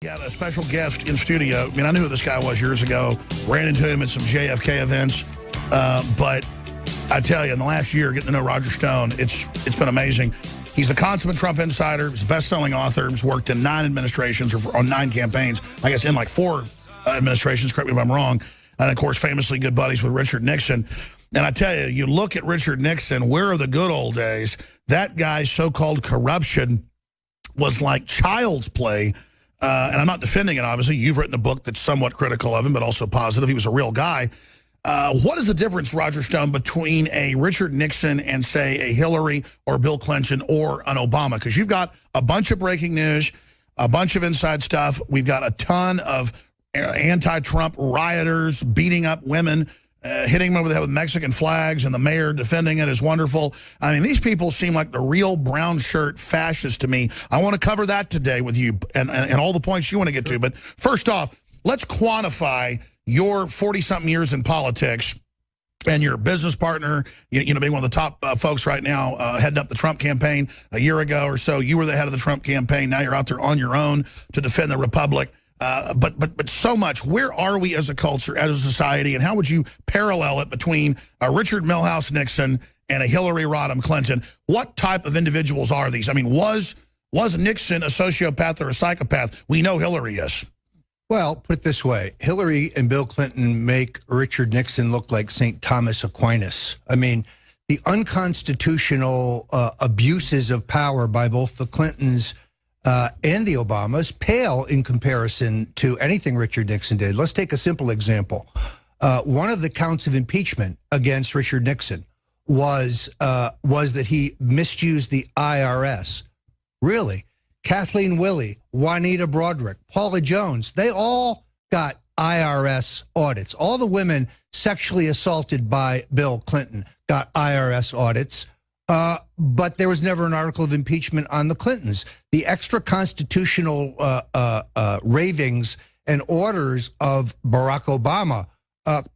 Got a special guest in studio. I mean, I knew who this guy was years ago. Ran into him at some JFK events. But I tell you, in the last year, getting to know Roger Stone, it's been amazing. He's a consummate Trump insider. He's a best-selling author. He's worked in 9 administrations or on 9 campaigns. I guess in like 4 administrations, correct me if I'm wrong. And, of course, famously good buddies with Richard Nixon. And I tell you, you look at Richard Nixon, where are the good old days? That guy's so-called corruption was like child's play. And I'm not defending it, obviously. You've written a book that's somewhat critical of him, but also positive. He was a real guy. What is the difference, Roger Stone, between a Richard Nixon and, say, a Hillary or Bill Clinton or an Obama? Because you've got a bunch of breaking news, a bunch of inside stuff. We've got a ton of anti-Trump rioters beating up women, hitting them over the head with Mexican flags, and the mayor defending it is wonderful. I mean, these people seem like the real brown shirt fascists to me. I want to cover that today with you and all the points you want to get to. But first off, let's quantify your 40-something years in politics and your business partner, you know, being one of the top folks right now heading up the Trump campaign. A year ago or so, you were the head of the Trump campaign. Now you're out there on your own to defend the Republic. But so much. Where are we as a culture, as a society, and how would you parallel it between a Richard Milhouse Nixon and a Hillary Rodham Clinton? What type of individuals are these? I mean, was Nixon a sociopath or a psychopath? We know Hillary is. Well, put it this way. Hillary and Bill Clinton make Richard Nixon look like St. Thomas Aquinas. I mean, the unconstitutional abuses of power by both the Clintons and the Obamas pale in comparison to anything Richard Nixon did. Let's take a simple example. One of the counts of impeachment against Richard Nixon was that he misused the IRS. Really? Kathleen Willey, Juanita Broaddrick, Paula Jones, they all got IRS audits. All the women sexually assaulted by Bill Clinton got IRS audits. But there was never an article of impeachment on the Clintons. The extra constitutional ravings and orders of Barack Obama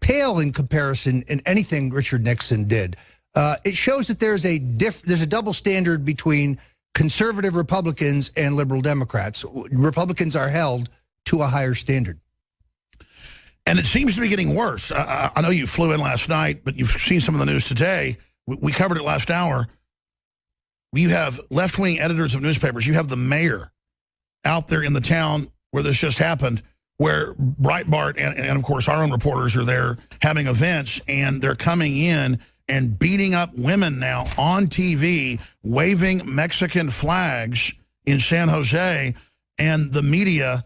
pale in comparison in anything Richard Nixon did. It shows that there's a double standard between conservative Republicans and liberal Democrats. Republicans are held to a higher standard. And it seems to be getting worse. I know you flew in last night, but you've seen some of the news today. We covered it last hour. You have left-wing editors of newspapers. You have the mayor out there in the town where this just happened, where Breitbart and of course, our own reporters are there having events, and they're coming in and beating up women now on TV, waving Mexican flags in San Jose, and the media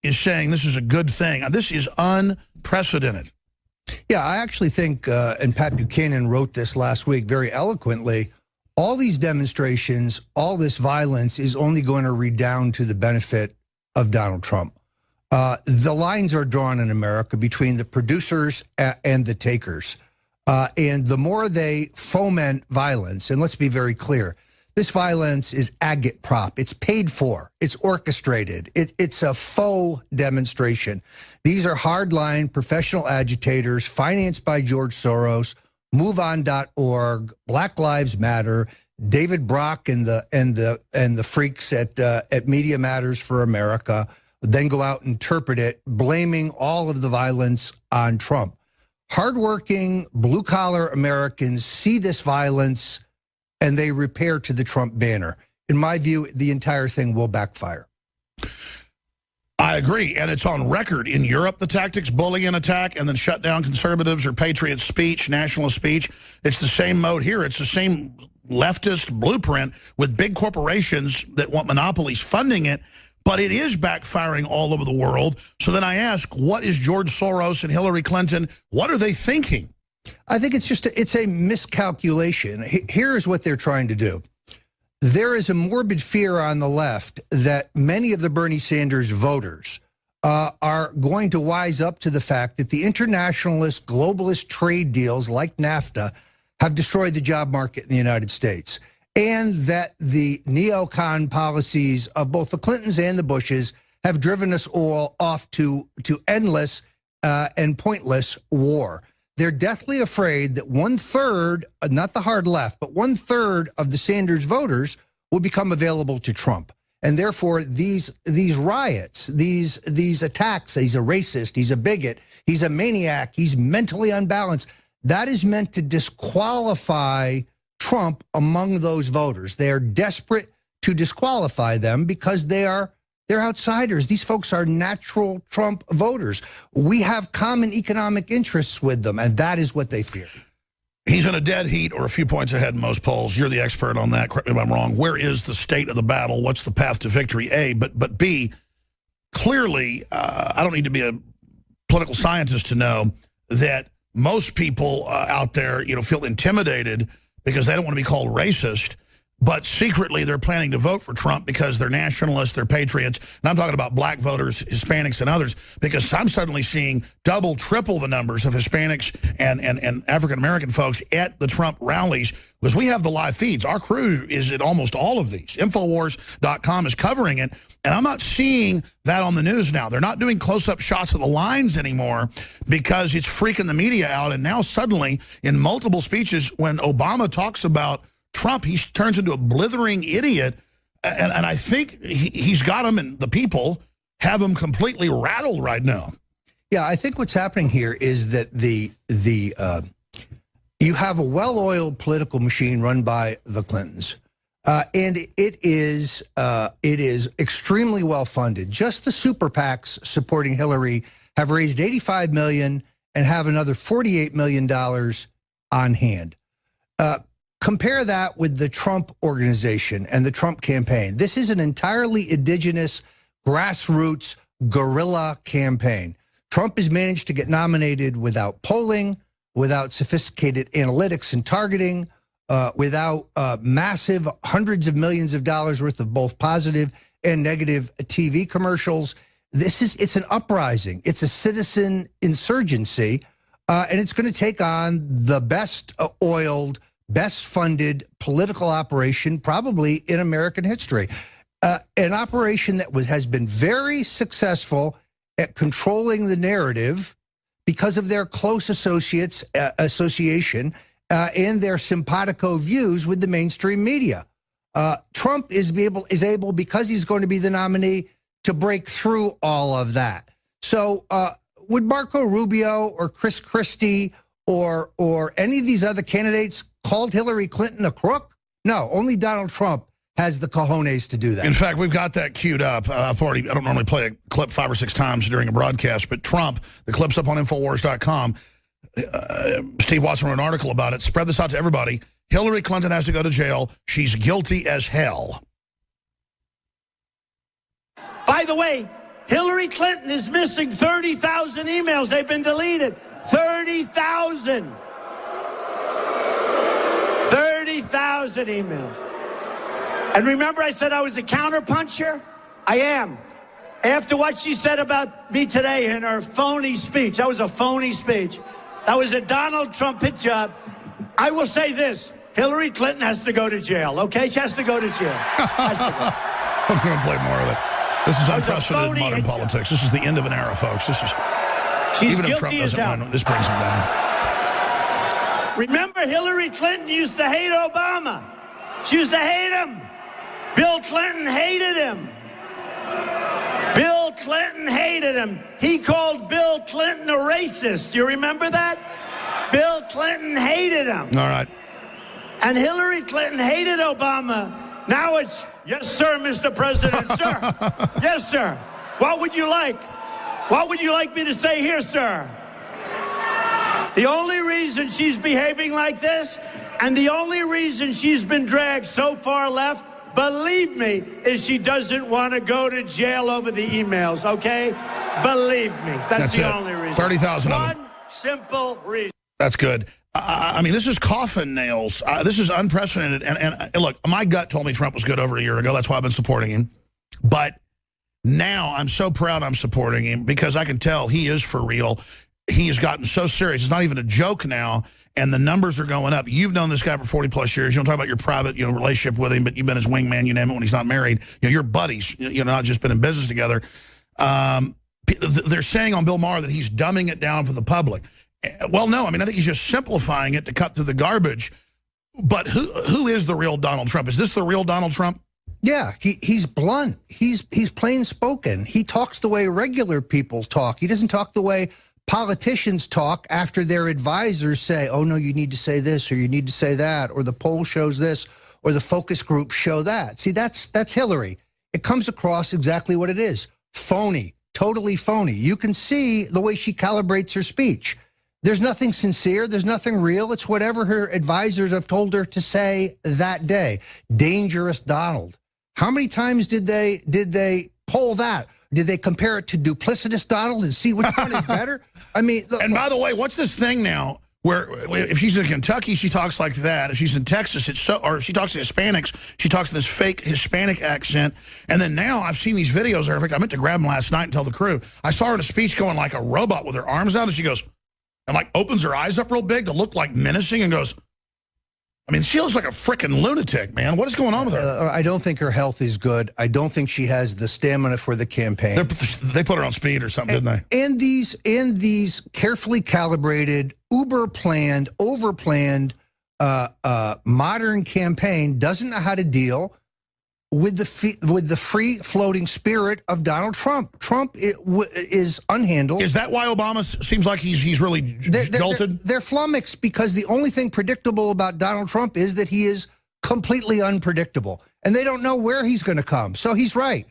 is saying this is a good thing. This is unprecedented. Yeah, I actually think, and Pat Buchanan wrote this last week very eloquently, all these demonstrations, all this violence is only going to redound to the benefit of Donald Trump. The lines are drawn in America between the producers and the takers. And the more they foment violence, and let's be very clear, this violence is agitprop. It's paid for. It's orchestrated. It's a faux demonstration. These are hardline professional agitators financed by George Soros, MoveOn.org, Black Lives Matter, David Brock and the freaks at Media Matters for America, then go out and interpret it, blaming all of the violence on Trump. Hardworking, blue-collar Americans see this violence and they repair to the Trump banner. In my view, the entire thing will backfire. I agree, and it's on record in Europe, the tactics, bully and attack, and then shut down conservatives or patriot speech, nationalist speech. It's the same mode here. It's the same leftist blueprint with big corporations that want monopolies funding it, but it is backfiring all over the world. So then I ask, what is George Soros and Hillary Clinton, what are they thinking? I think it's a miscalculation. Here's what they're trying to do. There is a morbid fear on the left that many of the Bernie Sanders voters are going to wise up to the fact that the internationalist, globalist trade deals like NAFTA have destroyed the job market in the United States, and that the neocon policies of both the Clintons and the Bushes have driven us all off to endless and pointless war. They're deathly afraid that 1/3, not the hard left, but 1/3 of the Sanders voters will become available to Trump. And therefore, these riots, these attacks, he's a racist, he's a bigot, he's a maniac, he's mentally unbalanced, that is meant to disqualify Trump among those voters. They are desperate to disqualify them because they're outsiders. These folks are natural Trump voters. We have common economic interests with them, and that is what they fear. He's in a dead heat or a few points ahead in most polls. You're the expert on that. Correct me if I'm wrong. Where is the state of the battle? What's the path to victory? A, but B, clearly, I don't need to be a political scientist to know that most people out there, feel intimidated because they don't want to be called racist. But secretly, they're planning to vote for Trump because they're nationalists, they're patriots. And I'm talking about black voters, Hispanics, and others, because I'm suddenly seeing double, triple the numbers of Hispanics and African-American folks at the Trump rallies, because we have the live feeds. Our crew is at almost all of these. Infowars.com is covering it. And I'm not seeing that on the news now. They're not doing close-up shots of the lines anymore because it's freaking the media out. And now suddenly, in multiple speeches, when Obama talks about Trump, he turns into a blithering idiot, and I think he's got him, and the people have him completely rattled right now. Yeah, I think what's happening here is that you have a well-oiled political machine run by the Clintons, and it is extremely well-funded. Just the super PACs supporting Hillary have raised $85 million and have another $48 million on hand. Compare that with the Trump organization and the Trump campaign. This is an entirely indigenous, grassroots, guerrilla campaign. Trump has managed to get nominated without polling, without sophisticated analytics and targeting, without massive hundreds of millions of dollars worth of both positive and negative TV commercials. It's an uprising. It's a citizen insurgency, and it's going to take on the best oiled, best funded political operation probably in American history. An operation that has been very successful at controlling the narrative because of their close association and their simpatico views with the mainstream media. Trump is able, because he's going to be the nominee, to break through all of that. So would Marco Rubio or Chris Christie or any of these other candidates called Hillary Clinton a crook? No, only Donald Trump has the cojones to do that. In fact, we've got that queued up. I don't normally play a clip 5 or 6 times during a broadcast, but Trump, the clip's up on Infowars.com. Steve Watson wrote an article about it. Spread this out to everybody. Hillary Clinton has to go to jail. She's guilty as hell. By the way, Hillary Clinton is missing 30,000 emails. They've been deleted. 30,000. 30,000 emails. And remember I said I was a counterpuncher? I am. After what she said about me today in her phony speech, that was a phony speech. That was a Donald Trump hit job. I will say this, Hillary Clinton has to go to jail, okay? She has to go to jail. I'm going to play more of it. This is unprecedented modern politics. This is the end of an era, folks. She's even if guilty Trump doesn't win, this brings him down. Remember, Hillary Clinton used to hate Obama. She used to hate him. Bill Clinton hated him. Bill Clinton hated him. He called Bill Clinton a racist. You remember that? Bill Clinton hated him. All right. And Hillary Clinton hated Obama. Now it's, yes, sir, Mr. President, sir. Yes, sir. What would you like? What would you like me to say here, sir? The only reason she's behaving like this, and the only reason she's been dragged so far left, believe me, is she doesn't want to go to jail over the emails, okay? Believe me. That's the only reason. 30,000 of them. One simple reason. That's good. I mean, this is coffin nails. This is unprecedented. And look, my gut told me Trump was good over a year ago. That's why I've been supporting him. But now I'm so proud I'm supporting him because I can tell he is for real. He has gotten so serious. It's not even a joke now, and the numbers are going up. You've known this guy for 40-plus years. You don't talk about your private, relationship with him, but you've been his wingman, you name it, when he's not married. You're buddies, not just been in business together. They're saying on Bill Maher that he's dumbing it down for the public. Well, no, I think he's just simplifying it to cut through the garbage. But who is the real Donald Trump? Is this the real Donald Trump? Yeah, he's blunt. He's plain spoken. He talks the way regular people talk. He doesn't talk the way politicians talk after their advisors say, oh, no, you need to say this or you need to say that, or the poll shows this or the focus groups show that. See, that's Hillary. It comes across exactly what it is. Phony, totally phony. You can see the way she calibrates her speech. There's nothing sincere. There's nothing real. It's whatever her advisors have told her to say that day. Dangerous Donald. How many times did they poll that? Did they compare it to duplicitous Donald and see which one is better? I mean, look, and by the way, what's this thing now where if she's in Kentucky, she talks like that. If she's in Texas, or if she talks to Hispanics, she talks to this fake Hispanic accent. And then now I've seen these videos. In fact, I meant to grab them last night and tell the crew. I saw her in a speech going like a robot with her arms out, and she goes, and like opens her eyes up real big to look like menacing and goes, I mean, she looks like a freaking lunatic, man. What is going on with her? I don't think her health is good. I don't think she has the stamina for the campaign. They put her on speed or something, didn't they? And these carefully calibrated, uber-planned, over-planned, modern campaign doesn't know how to deal with the free-floating spirit of Donald Trump. Trump is unhandled. Is that why Obama seems like he's really jolted? They're flummoxed because the only thing predictable about Donald Trump is that he is completely unpredictable. And they don't know where he's going to come. So he's right.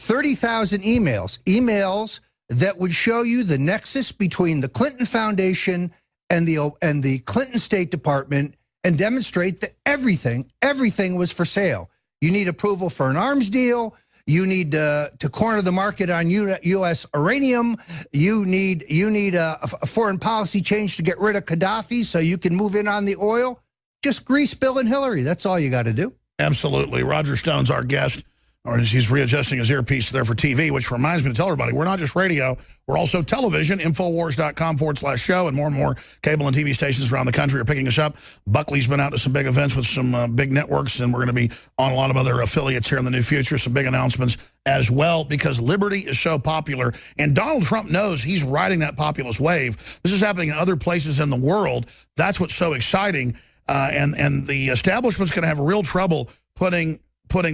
30,000 emails that would show you the nexus between the Clinton Foundation and the Clinton State Department and demonstrate that everything was for sale. You need approval for an arms deal. You need to corner the market on U.S. uranium. You need a foreign policy change to get rid of Gaddafi so you can move in on the oil. Just grease Bill and Hillary. That's all you got to do. Absolutely. Roger Stone's our guest. Or he's readjusting his earpiece there for TV, which reminds me to tell everybody, we're not just radio, we're also television. Infowars.com/show, and more cable and TV stations around the country are picking us up. Buckley's been out to some big events with some big networks, and we're going to be on a lot of other affiliates here in the near future, some big announcements as well, because liberty is so popular. And Donald Trump knows he's riding that populist wave. This is happening in other places in the world. That's what's so exciting. And the establishment's going to have real trouble putting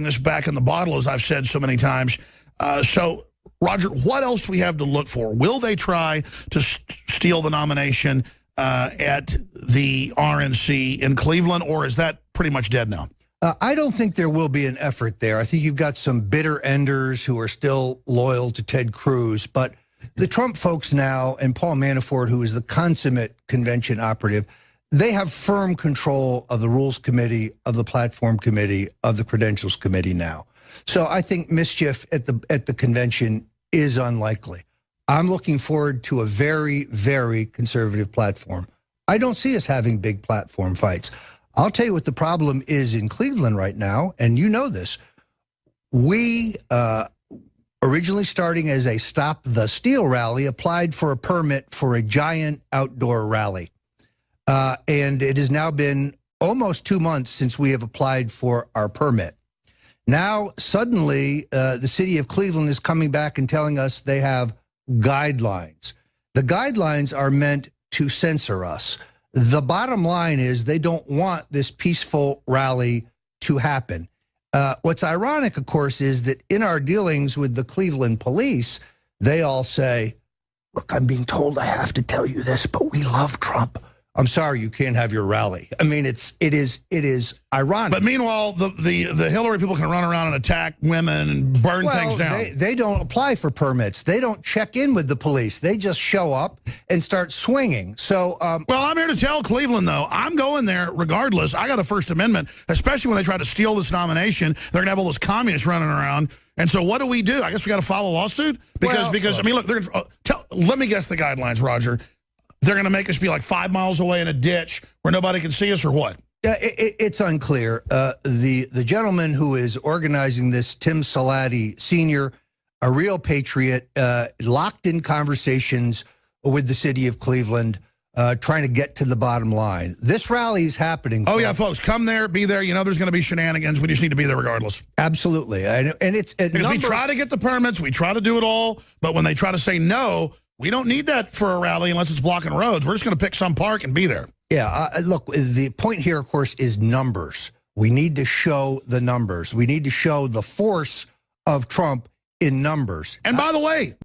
this back in the bottle, as I've said so many times. So, Roger, what else do we have to look for? Will they try to steal the nomination at the RNC in Cleveland, or is that pretty much dead now? I don't think there will be an effort there. I think you've got some bitter enders who are still loyal to Ted Cruz, but the Trump folks now, and Paul Manafort, who is the consummate convention operative, they have firm control of the Rules Committee, of the Platform Committee, of the Credentials Committee now. So I think mischief at the convention is unlikely. I'm looking forward to a very, very conservative platform. I don't see us having big platform fights. I'll tell you what the problem is in Cleveland right now, and you know this. We, originally starting as a Stop the Steal rally, applied for a permit for a giant outdoor rally. And it has now been almost 2 months since we have applied for our permit. Now, suddenly, the city of Cleveland is coming back and telling us they have guidelines. The guidelines are meant to censor us. The bottom line is they don't want this peaceful rally to happen. What's ironic, of course, is that in our dealings with the Cleveland police, they all say, look, I'm being told I have to tell you this, but we love Trump. I'm sorry, you can't have your rally. I mean, it is ironic. But meanwhile, the Hillary people can run around and attack women and burn things down. They don't apply for permits. They don't check in with the police. They just show up and start swinging. So, well, I'm here to tell Cleveland, though, I'm going there regardless. I got a First Amendment, especially when they try to steal this nomination. They're going to have all those communists running around. And so what do we do? I guess we got to file a lawsuit? Because I mean, look, they're let me guess the guidelines, Roger. They're going to make us be like 5 miles away in a ditch where nobody can see us, or what? It's unclear. The gentleman who is organizing this, Tim Salati Sr., a real patriot, locked in conversations with the city of Cleveland, trying to get to the bottom line. This rally is happening. Oh, yeah, folks, come there, be there. You know there's going to be shenanigans. We just need to be there regardless. Absolutely. And it's because we try to get the permits. We try to do it all. But when they try to say no, we don't need that for a rally unless it's blocking roads. We're just going to pick some park and be there. Yeah, look, the point here, of course, is numbers. We need to show the numbers. We need to show the force of Trump in numbers. And by the way,